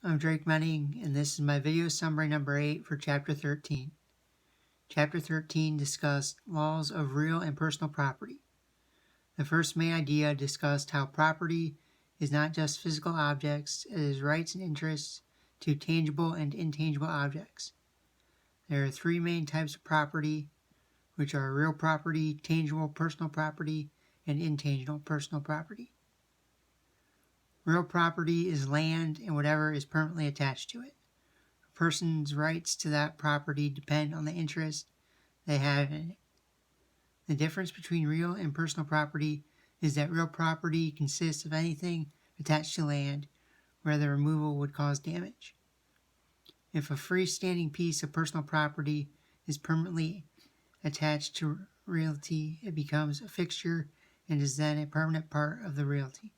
I'm Drake Menning, and this is my video summary number 8 for Chapter 13. Chapter 13 discussed laws of real and personal property. The first main idea discussed how property is not just physical objects, it is rights and interests to tangible and intangible objects. There are three main types of property, which are real property, tangible personal property, and intangible personal property. Real property is land and whatever is permanently attached to it. A person's rights to that property depend on the interest they have in it. The difference between real and personal property is that real property consists of anything attached to land where the removal would cause damage. If a freestanding piece of personal property is permanently attached to realty, it becomes a fixture and is then a permanent part of the realty.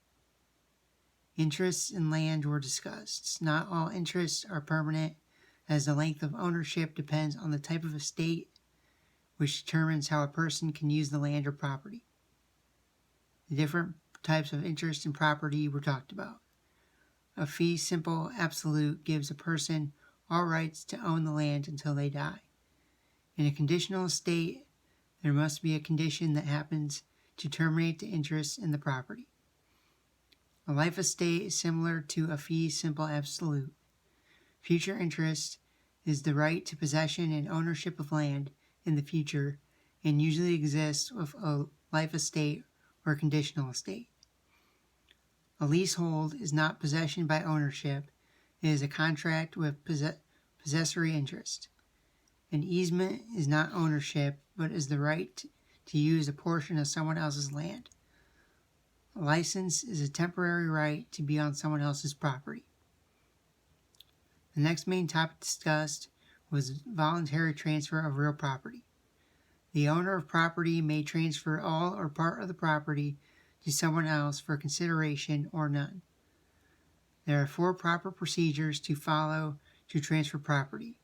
Interests in land were discussed. Not all interests are permanent, as the length of ownership depends on the type of estate, which determines how a person can use the land or property. The different types of interest in property were talked about. A fee simple absolute gives a person all rights to own the land until they die. In a conditional estate, there must be a condition that happens to terminate the interest in the property. A life estate is similar to a fee simple absolute. Future interest is the right to possession and ownership of land in the future and usually exists with a life estate or conditional estate. A leasehold is not possession by ownership, it is a contract with possessory interest. An easement is not ownership, but is the right to use a portion of someone else's land. A license is a temporary right to be on someone else's property. The next main topic discussed was voluntary transfer of real property. The owner of property may transfer all or part of the property to someone else for consideration or none. There are 4 proper procedures to follow to transfer property.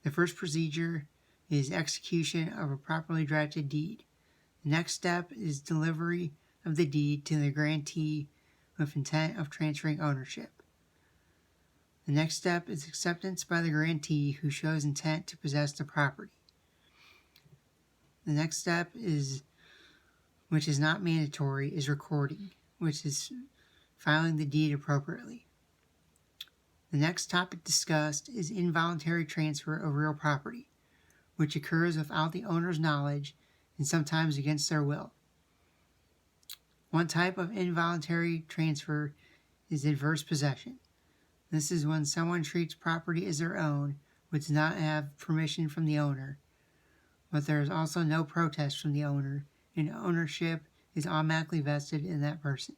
The first procedure is execution of a properly drafted deed. The next step is delivery of the deed to the grantee with intent of transferring ownership. The next step is acceptance by the grantee who shows intent to possess the property. The next step is, which is not mandatory, is recording, which is filing the deed appropriately. The next topic discussed is involuntary transfer of real property, which occurs without the owner's knowledge and sometimes against their will. One type of involuntary transfer is adverse possession. This is when someone treats property as their own, but does not have permission from the owner, but there is also no protest from the owner, and ownership is automatically vested in that person.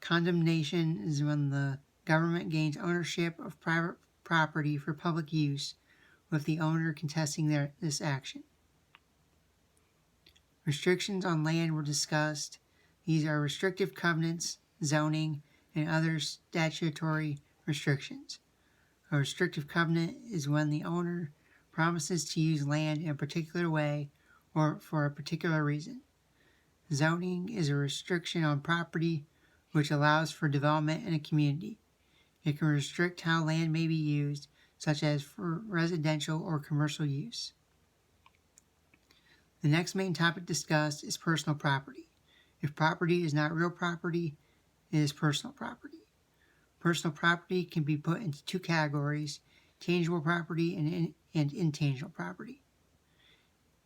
Condemnation is when the government gains ownership of private property for public use, with the owner contesting this action. Restrictions on land were discussed. These are restrictive covenants, zoning, and other statutory restrictions. A restrictive covenant is when the owner promises to use land in a particular way or for a particular reason. Zoning is a restriction on property which allows for development in a community. It can restrict how land may be used, such as for residential or commercial use. The next main topic discussed is personal property. If property is not real property, it is personal property. Personal property can be put into 2 categories, tangible property and intangible property.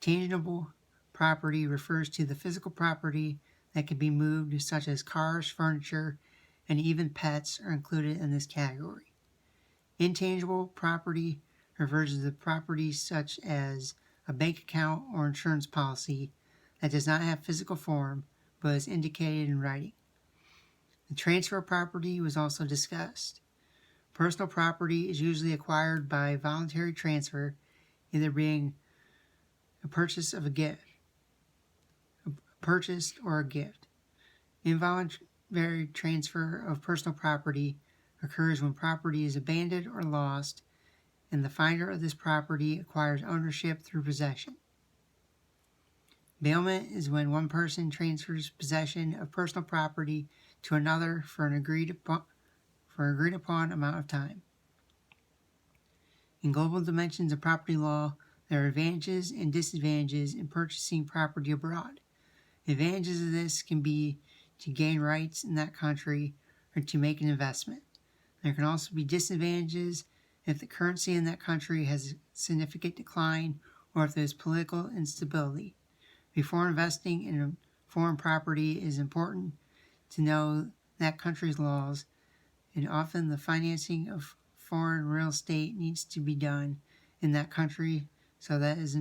Tangible property refers to the physical property that can be moved, such as cars, furniture, and even pets are included in this category. Intangible property refers to the property such as a bank account or insurance policy that does not have physical form but is indicated in writing. The transfer of property was also discussed. Personal property is usually acquired by voluntary transfer, either being a purchase of a gift, or a gift. Involuntary transfer of personal property occurs when property is abandoned or lost, and the finder of this property acquires ownership through possession. Bailment is when one person transfers possession of personal property to another for an agreed for an agreed upon amount of time. In global dimensions of property law, there are advantages and disadvantages in purchasing property abroad. Advantages of this can be to gain rights in that country or to make an investment. There can also be disadvantages if the currency in that country has a significant decline or if there's political instability. Before investing in a foreign property, it is important to know that country's laws, and often the financing of foreign real estate needs to be done in that country, so that it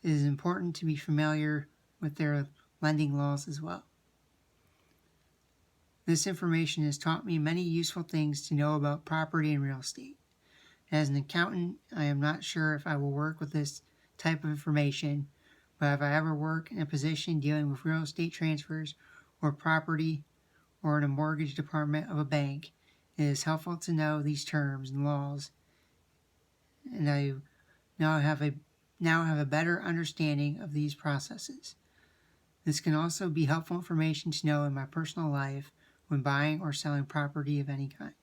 is important to be familiar with their lending laws as well. This information has taught me many useful things to know about property and real estate. As an accountant, I am not sure if I will work with this type of information, but if I ever work in a position dealing with real estate transfers or property or in a mortgage department of a bank, it is helpful to know these terms and laws, and I now have a better understanding of these processes. This can also be helpful information to know in my personal life when buying or selling property of any kind.